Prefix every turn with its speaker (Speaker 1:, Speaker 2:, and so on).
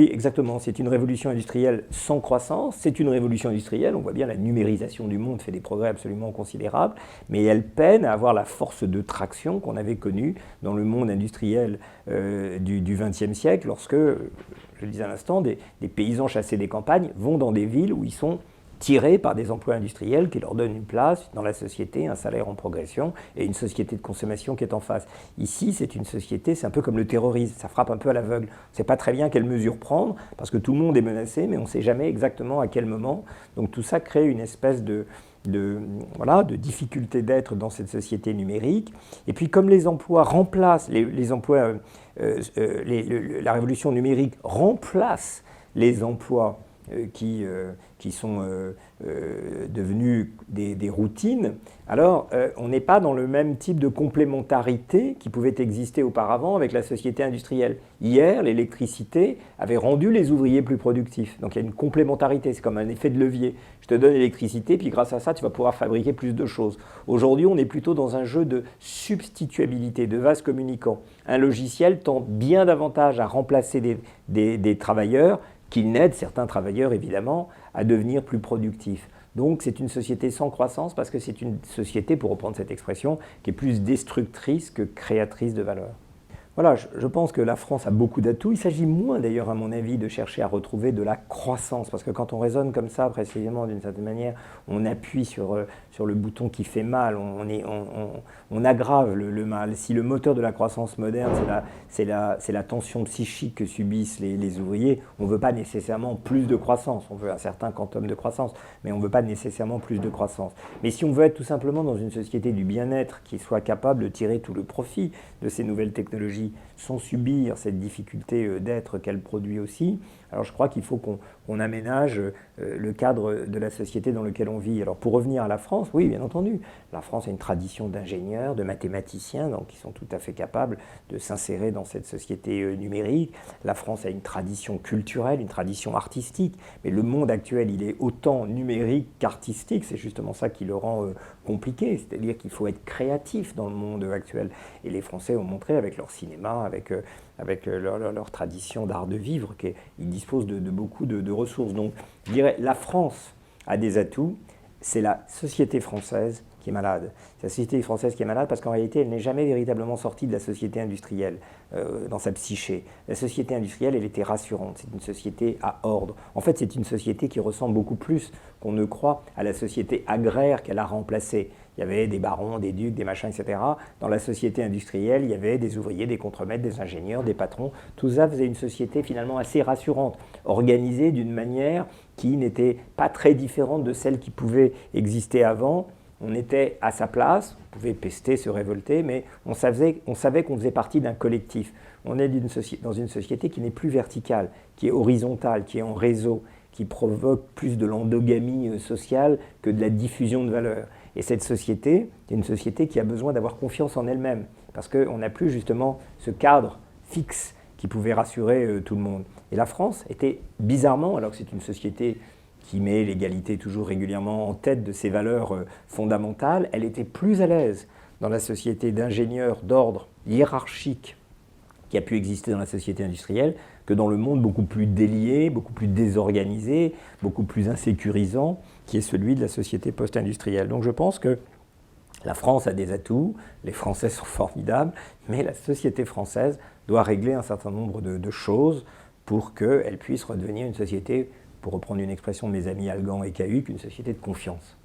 Speaker 1: Oui, exactement. C'est une révolution industrielle sans croissance. C'est une révolution industrielle. On voit bien la numérisation du monde fait des progrès absolument considérables, mais elle peine à avoir la force de traction qu'on avait connue dans le monde industriel du XXe siècle, lorsque, je le disais à l'instant, des paysans chassés des campagnes vont dans des villes où ils sont tirés par des emplois industriels qui leur donnent une place dans la société, un salaire en progression et une société de consommation qui est en face. Ici, c'est une société, c'est un peu comme le terrorisme, ça frappe un peu à l'aveugle. On ne sait pas très bien quelles mesures prendre parce que tout le monde est menacé, mais on ne sait jamais exactement à quel moment. Donc tout ça crée une espèce de difficulté d'être dans cette société numérique. Et puis comme les emplois remplacent, la révolution numérique remplace les emplois qui sont devenus des routines, alors on n'est pas dans le même type de complémentarité qui pouvait exister auparavant avec la société industrielle. Hier, l'électricité avait rendu les ouvriers plus productifs. Donc il y a une complémentarité, c'est comme un effet de levier. Je te donne l'électricité, puis grâce à ça, tu vas pouvoir fabriquer plus de choses. Aujourd'hui, on est plutôt dans un jeu de substituabilité, de vases communicants. Un logiciel tend bien davantage à remplacer des travailleurs qu'il n'aide certains travailleurs, évidemment, à devenir plus productifs. Donc c'est une société sans croissance parce que c'est une société, pour reprendre cette expression, qui est plus destructrice que créatrice de valeur. Voilà, je pense que la France a beaucoup d'atouts. Il s'agit moins d'ailleurs, à mon avis, de chercher à retrouver de la croissance. Parce que quand on raisonne comme ça, précisément, d'une certaine manière, on appuie sur le bouton qui fait mal, on aggrave le mal. Si le moteur de la croissance moderne, c'est la tension psychique que subissent les ouvriers, on ne veut pas nécessairement plus de croissance. On veut un certain quantum de croissance, mais on ne veut pas nécessairement plus de croissance. Mais si on veut être tout simplement dans une société du bien-être qui soit capable de tirer tout le profit de ces nouvelles technologies, sans subir cette difficulté d'être qu'elle produit aussi, alors je crois qu'il faut qu'on aménage le cadre de la société dans lequel on vit. Alors pour revenir à la France, oui, bien entendu, la France a une tradition d'ingénieurs, de mathématiciens, donc qui sont tout à fait capables de s'insérer dans cette société numérique. La France a une tradition culturelle, une tradition artistique, mais le monde actuel, il est autant numérique qu'artistique, c'est justement ça qui le rend compliqué, c'est-à-dire qu'il faut être créatif dans le monde actuel. Et les Français ont montré avec leur cinéma, avec leur tradition d'art de vivre, qu'ils disposent de beaucoup de ressources. Donc, je dirais, la France a des atouts, c'est la société française qui est malade. C'est la société française qui est malade parce qu'en réalité, elle n'est jamais véritablement sortie de la société industrielle dans sa psyché. La société industrielle, elle était rassurante. C'est une société à ordre. En fait, c'est une société qui ressemble beaucoup plus qu'on ne croit à la société agraire qu'elle a remplacée. Il y avait des barons, des ducs, des machins, etc. Dans la société industrielle, il y avait des ouvriers, des contremaîtres, des ingénieurs, des patrons. Tout ça faisait une société finalement assez rassurante, organisée d'une manière qui n'était pas très différente de celle qui pouvait exister avant. On était à sa place, on pouvait pester, se révolter, mais on savait qu'on faisait partie d'un collectif. On est dans une société qui n'est plus verticale, qui est horizontale, qui est en réseau, qui provoque plus de l'endogamie sociale que de la diffusion de valeurs. Et cette société, c'est une société qui a besoin d'avoir confiance en elle-même, parce qu'on n'a plus justement ce cadre fixe qui pouvait rassurer tout le monde. Et la France était bizarrement, alors que c'est une société qui met l'égalité toujours régulièrement en tête de ses valeurs fondamentales, elle était plus à l'aise dans la société d'ingénieurs d'ordre hiérarchique qui a pu exister dans la société industrielle que dans le monde beaucoup plus délié, beaucoup plus désorganisé, beaucoup plus insécurisant, qui est celui de la société post-industrielle. Donc je pense que la France a des atouts, les Français sont formidables, mais la société française doit régler un certain nombre de choses pour qu'elle puisse redevenir une société, pour reprendre une expression de mes amis Algan et Cahuc, une société de confiance.